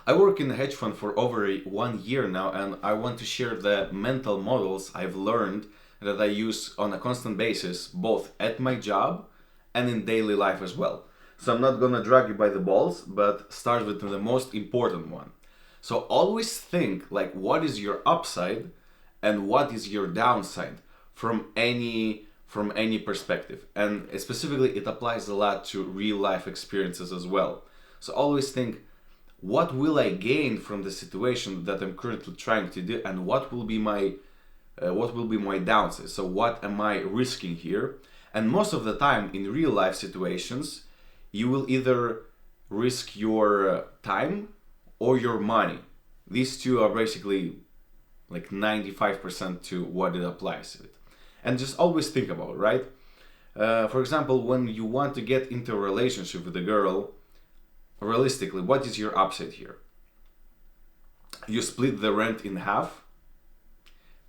I work in a hedge fund for over 1 year now, and I want to share the mental models I've learned that I use on a constant basis, both at my job and in daily life as well. So I'm not gonna drag you by the balls, but start with the most important one. So always think like what is your upside and what is your downside from any perspective. And specifically it applies a lot to real life experiences as well. So always think what will I gain from the situation that I'm currently trying to do, and what will be my downside. So what am I risking here? And most of the time in real life situations, you will either risk your time or your money. These two are basically like 95% to what it applies to it. And just always think about it, right? For example, when you want to get into a relationship with a girl, realistically, what is your upside here? You split the rent in half.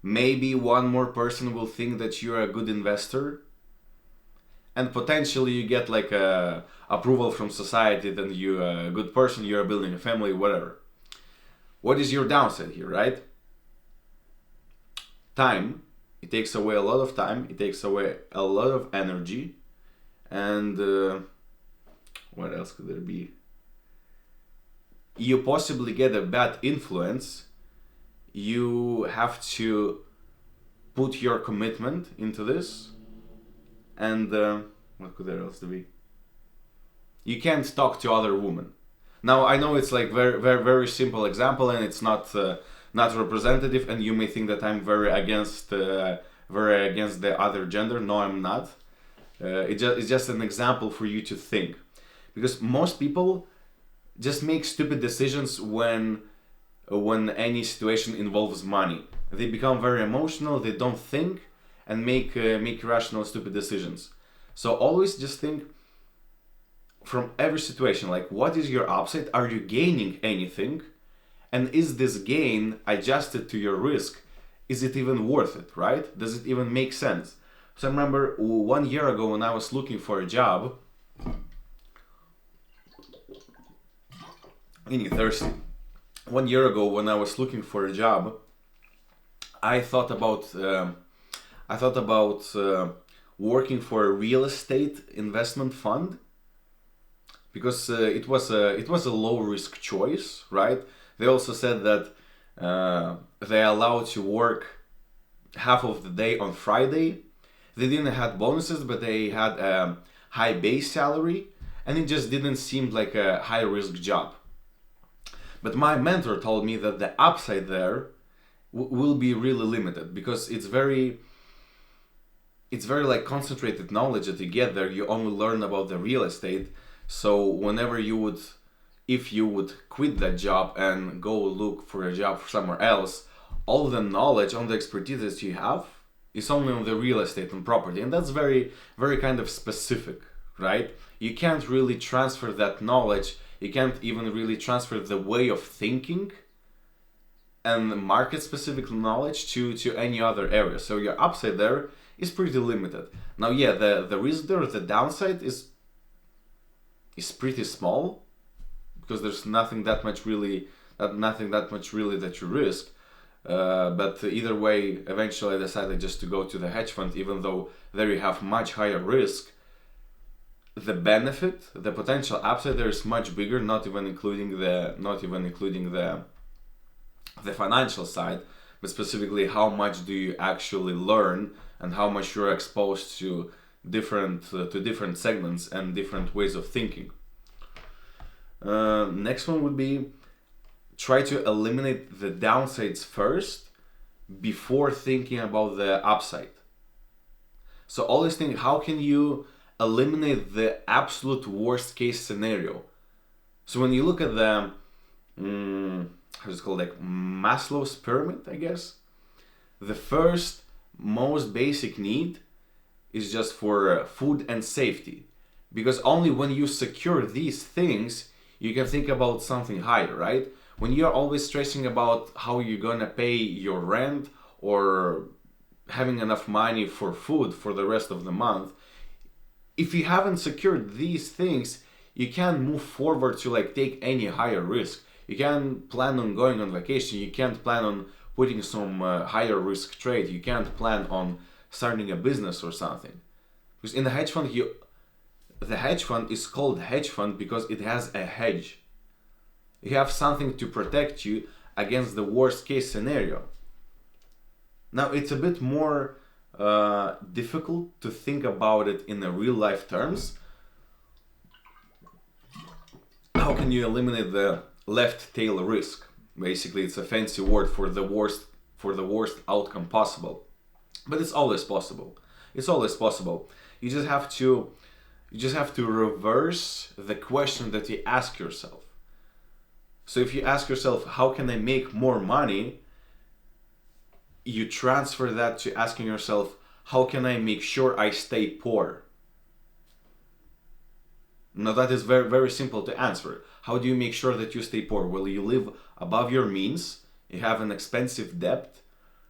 Maybe one more person will think that you're a good investor, and potentially you get like a approval from society that you're a good person, you're building a family, whatever. What is your downside here, right? Time. It takes away a lot of time. It takes away a lot of energy, and what else could there be? You possibly get a bad influence. You have to put your commitment into this, and what could there else be? You can't talk to other women. Now I know it's like very very very simple example, and it's not representative, and you may think that I'm very against the other gender. No, I'm not. It's just an example for you to think, because most people just make stupid decisions when any situation involves money. They become very emotional. They don't think and make irrational, stupid decisions. So always just think from every situation, like what is your upside? Are you gaining anything? And is this gain adjusted to your risk? Is it even worth it, right? Does it even make sense? So I remember 1 year ago when I was looking for a job. Getting thirsty. 1 year ago when I was looking for a job, I thought about working for a real estate investment fund, because it was a low risk choice, right? They also said that they allow to work half of the day on Friday. They didn't have bonuses, but they had a high base salary, and it just didn't seem like a high risk job. But my mentor told me that the upside there will be really limited, because it's very like concentrated knowledge that you get there. You only learn about the real estate. So if you would quit that job and go look for a job somewhere else, all the knowledge, all the expertise that you have is only on the real estate and property, and that's very very kind of specific, right? You can't really transfer that knowledge. You can't even really transfer the way of thinking and market specific knowledge to any other area. So your upside there is pretty limited. Now, yeah, the risk there, the downside is pretty small, because there's nothing that much really that you risk. But either way, eventually I decided just to go to the hedge fund, even though there you have much higher risk. The benefit, the potential upside there is much bigger, not even including the financial side, but specifically how much do you actually learn and how much you're exposed to different segments and different ways of thinking. Next one would be try to eliminate the downsides first before thinking about the upside. So always think, how can you eliminate the absolute worst case scenario? So when you look at the how's it called, like Maslow's pyramid, I guess, the first most basic need is just for food and safety, because only when you secure these things you can think about something higher, right? When you're always stressing about how you're gonna pay your rent or having enough money for food for the rest of the month, if you haven't secured these things, you can't move forward to like take any higher risk. You can't plan on going on vacation. You can't plan on putting some higher risk trade. You can't plan on starting a business or something. Because in the hedge fund, the hedge fund is called hedge fund because it has a hedge. You have something to protect you against the worst case scenario. Now it's a bit more difficult to think about it in the real life terms. How can you eliminate the left tail risk? Basically, it's a fancy word for the worst outcome possible. But it's always possible. It's always possible. You just have to reverse the question that you ask yourself. So if you ask yourself, how can I make more money? You transfer that to asking yourself, how can I make sure I stay poor? Now that is very, very simple to answer. How do you make sure that you stay poor? Well, you live above your means, you have an expensive debt,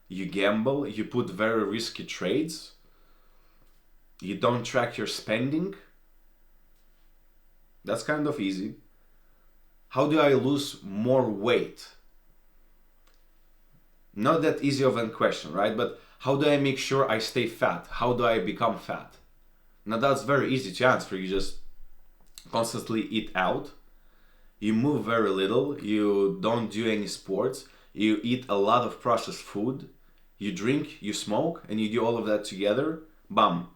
you gamble, you put very risky trades, you don't track your spending. That's kind of easy. How do I lose more weight? Not that easy of a question, right? But how do I make sure I stay fat? How do I become fat? Now that's very easy to answer. You just constantly eat out. You move very little. You don't do any sports. You eat a lot of processed food. You drink, you smoke, and you do all of that together. Bam.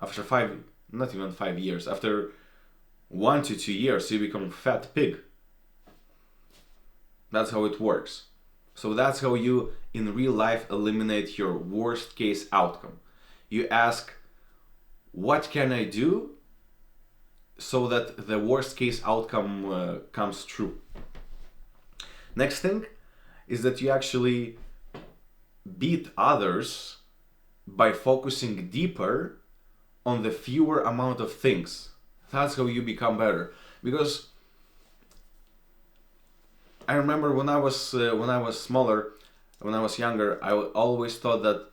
After not even 5 years, after 1 to 2 years, you become a fat pig. That's how it works. So that's how you, in real life, eliminate your worst case outcome. You ask, what can I do so that the worst case outcome comes true? Next thing is that you actually beat others by focusing deeper on the fewer amount of things. That's how you become better. Because I remember when I was smaller, when I was younger, I always thought that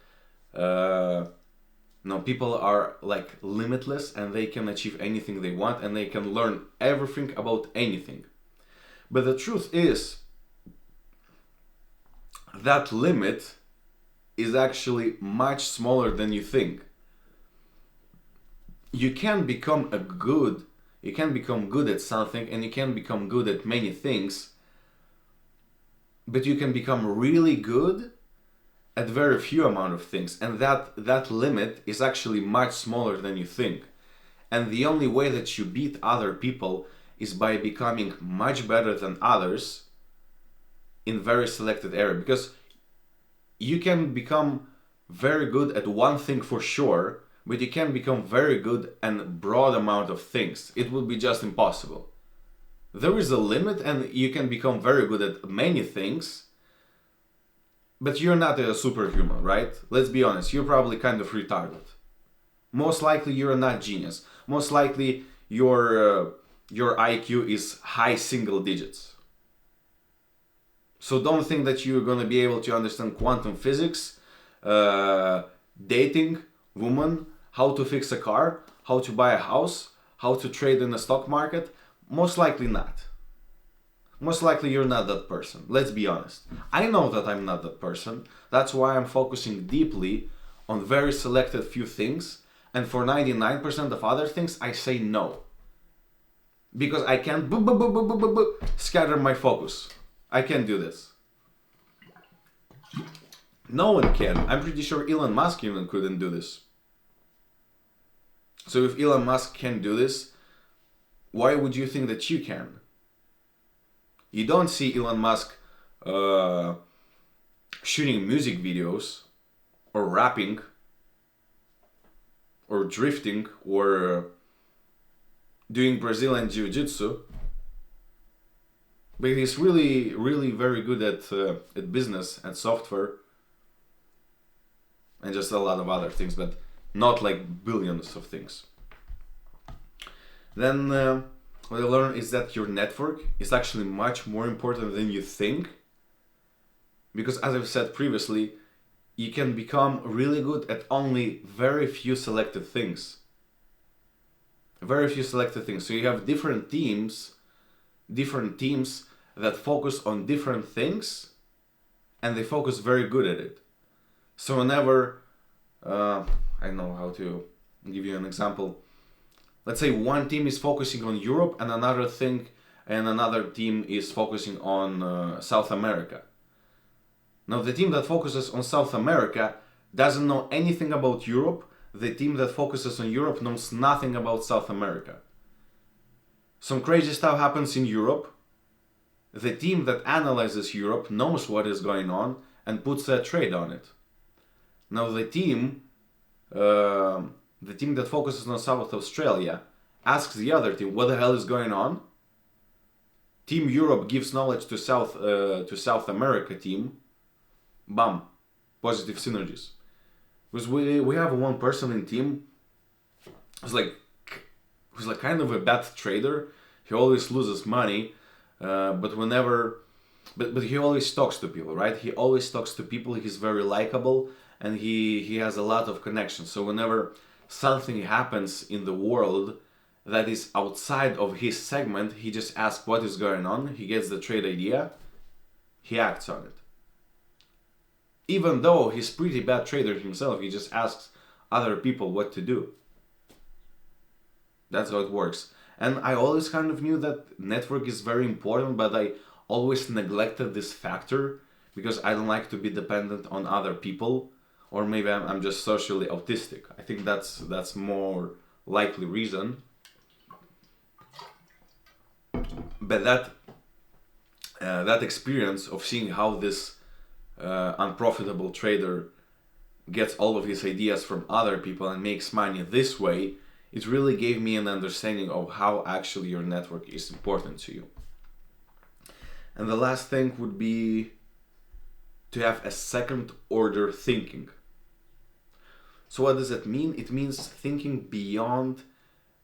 people are like limitless and they can achieve anything they want and they can learn everything about anything. But the truth is that limit is actually much smaller than you think. You can become good at something and you can become good at many things, but you can become really good at very few amount of things, and that limit is actually much smaller than you think. And the only way that you beat other people is by becoming much better than others in very selected area, because you can become very good at one thing for sure, but you can become very good at broad amount of things. It would be just impossible. There is a limit and you can become very good at many things, but you're not a superhuman, right? Let's be honest, you're probably kind of retarded. Most likely you're not genius. Most likely your IQ is high single digits. So don't think that you're gonna be able to understand quantum physics, dating, woman, how to fix a car, how to buy a house, how to trade in the stock market. Most likely not. Most likely you're not that person. Let's be honest. I know that I'm not that person. That's why I'm focusing deeply on very selected few things. And for 99% of other things, I say no. Because I can't scatter my focus. I can't do this. No one can. I'm pretty sure Elon Musk even couldn't do this. So if Elon Musk can do this, why would you think that you can? You don't see Elon Musk shooting music videos or rapping or drifting or doing Brazilian Jiu-Jitsu. But he's really, really very good at business and software and just a lot of other things, but not like billions of things. Then what I learned is that your network is actually much more important than you think. Because as I've said previously, you can become really good at only very few selected things. Very few selected things. So you have different teams that focus on different things, and they focus very good at it. So whenever, I don't know how to give you an example. Let's say one team is focusing on Europe and another team is focusing on South America. Now the team that focuses on South America doesn't know anything about Europe. The team that focuses on Europe knows nothing about South America. Some crazy stuff happens in Europe. The team that analyzes Europe knows what is going on and puts a trade on it. Now the team that focuses on South Australia asks the other team, what the hell is going on? Team Europe gives knowledge to South America team. Bam, positive synergies. Because we have one person in team who's like kind of a bad trader. He always loses money, but he always talks to people, right? He always talks to people. He's very likable, and he has a lot of connections. So whenever something happens in the world that is outside of his segment, he just asks what is going on. He gets the trade idea. He acts on it. Even though he's pretty bad trader himself, he just asks other people what to do. That's how it works. And I always kind of knew that network is very important, but I always neglected this factor because I don't like to be dependent on other people, or maybe I'm just socially autistic. I think that's more likely reason. But that experience of seeing how this unprofitable trader gets all of his ideas from other people and makes money this way, it really gave me an understanding of how actually your network is important to you. And the last thing would be to have a second order thinking. So what does that mean? It means thinking beyond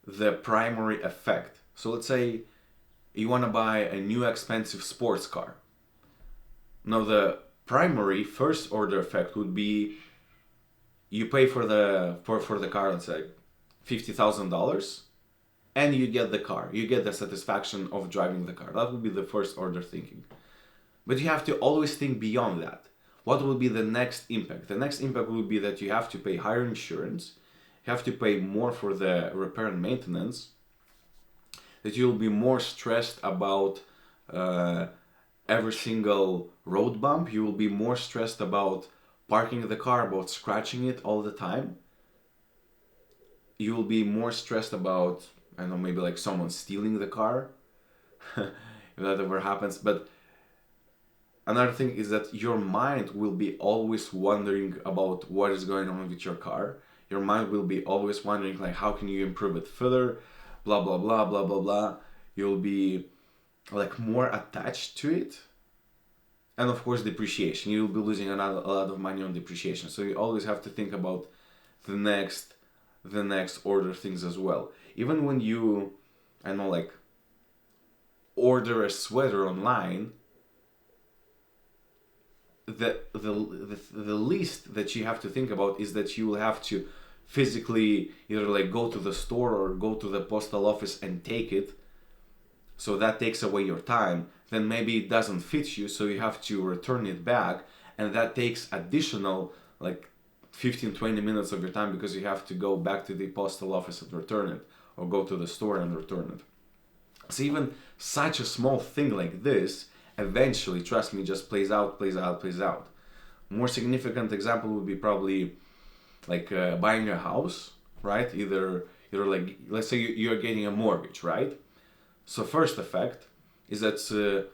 the primary effect. So let's say you want to buy a new expensive sports car. Now the primary first order effect would be you pay for the car, let's say $50,000, and you get the car. You get the satisfaction of driving the car. That would be the first order thinking. But you have to always think beyond that. What will be the next impact? The next impact will be that you have to pay higher insurance, you have to pay more for the repair and maintenance, that you'll be more stressed about every single road bump. You will be more stressed about parking the car, about scratching it all the time. You will be more stressed about, I don't know, maybe like someone stealing the car, if that ever happens. But another thing is that your mind will be always wondering about what is going on with your car. Your mind will be always wondering, like, how can you improve it further? Blah, blah, blah, blah, blah, blah. You'll be like more attached to it. And of course, depreciation. You'll be losing a lot of money on depreciation. So you always have to think about the next order things as well. Even when you, I know, like, order a sweater online, the least that you have to think about is that you will have to physically either like go to the store or go to the postal office and take it. So that takes away your time. Then maybe it doesn't fit you, so you have to return it back, and that takes additional like 15-20 minutes of your time because you have to go back to the postal office and return it, or go to the store and return it. So even such a small thing like this eventually, trust me, just plays out. More significant example would be probably like buying a house, right? Either like, let's say you're getting a mortgage, right? So first effect is that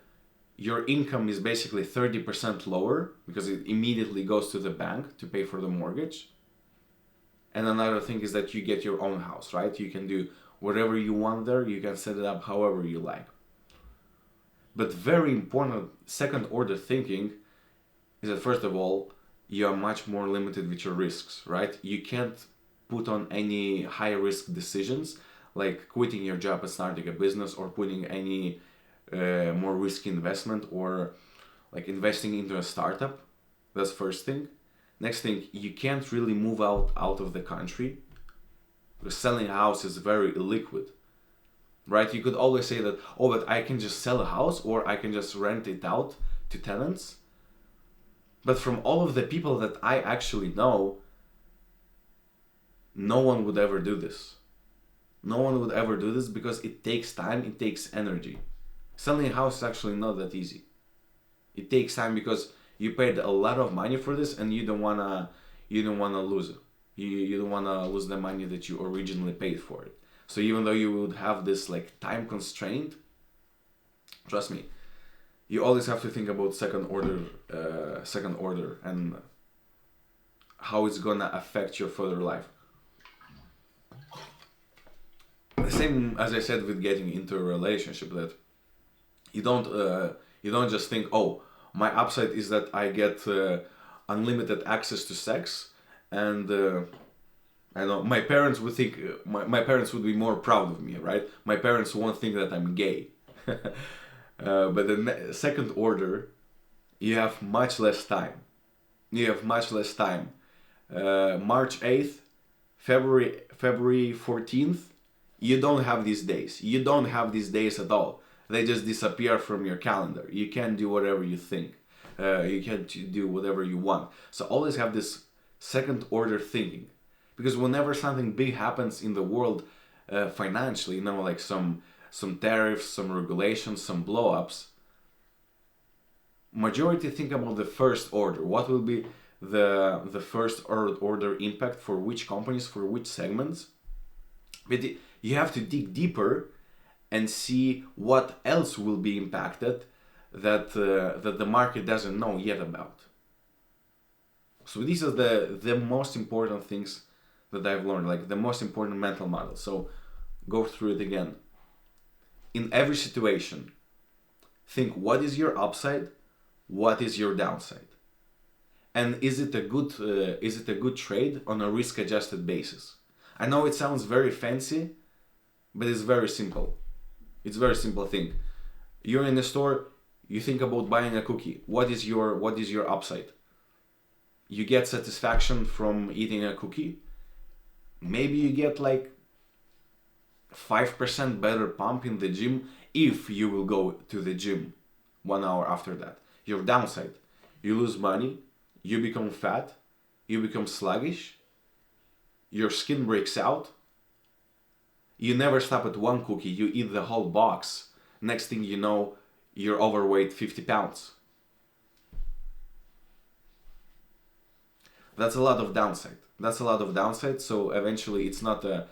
your income is basically 30% lower because it immediately goes to the bank to pay for the mortgage. And another thing is that you get your own house, right? You can do whatever you want there. You can set it up however you like. But very important second order thinking is that first of all, you are much more limited with your risks, right? You can't put on any high risk decisions like quitting your job and starting a business, or putting any more risky investment, or like investing into a startup. That's first thing. Next thing, you can't really move out of the country because selling a house is very illiquid. right? You could always say that, oh, but I can just sell a house or I can just rent it out to tenants. But from all of the people that I actually know, no one would ever do this. No one would ever do this because it takes time, it takes energy. Selling a house is actually not that easy. It takes time because you paid a lot of money for this and you don't wanna lose it. You don't wanna lose the money that you originally paid for it. So even though you would have this like time constraint, trust me, you always have to think about second order and how it's gonna affect your further life. The same as I said with getting into a relationship, that you don't just think, oh, my upside is that I get unlimited access to sex, and I know my parents would think my parents would be more proud of me, right? My parents won't think that I'm gay. But the second order, you have much less time. You have much less time. March 8th, February 14th, you don't have these days. You don't have these days at all. They just disappear from your calendar. You can't do whatever you think. You can't do whatever you want. So always have this second order thinking. Because whenever something big happens in the world financially, like some tariffs, some regulations, some blow-ups, majority think about the first order. What will be the first order impact for which companies, for which segments? But you have to dig deeper and see what else will be impacted that the market doesn't know yet about. So these are the most important things that I've learned, like the most important mental model. So go through it again. In every situation, think what is your upside, what is your downside, and is it a good trade on a risk-adjusted basis. I know it sounds very fancy, but it's very simple. It's a very simple thing. You're in the store, you think about buying a cookie. What is your upside? You get satisfaction from eating a cookie. Maybe you get like 5% better pump in the gym if you will go to the gym 1 hour after that. Your downside, you lose money, you become fat, you become sluggish, your skin breaks out, you never stop at one cookie, you eat the whole box. Next thing you know, you're overweight 50 pounds. That's a lot of downside. So eventually it's not a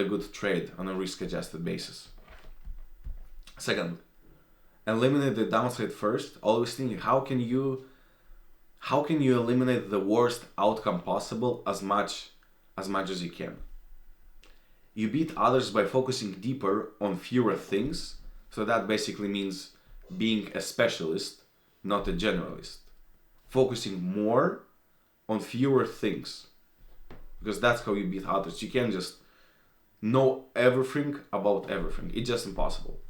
good trade on a risk-adjusted basis. Second, eliminate the downside first. Always think how can you eliminate the worst outcome possible as much as you can. You beat others by focusing deeper on fewer things. So that basically means being a specialist, not a generalist. Focusing more on fewer things. Because that's how you beat others. You can't just know everything about everything. It's just impossible.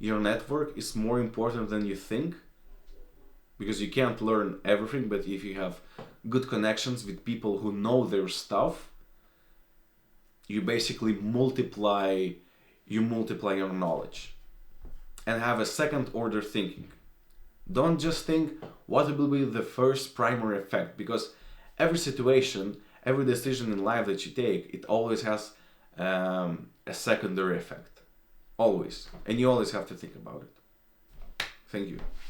Your network is more important than you think, because you can't learn everything, but if you have good connections with people who know their stuff, you basically multiply your knowledge. And have a second order thinking. Don't just think what will be the first primary effect, because every situation, every decision in life that you take, it always has a secondary effect. Always. And you always have to think about it. Thank you.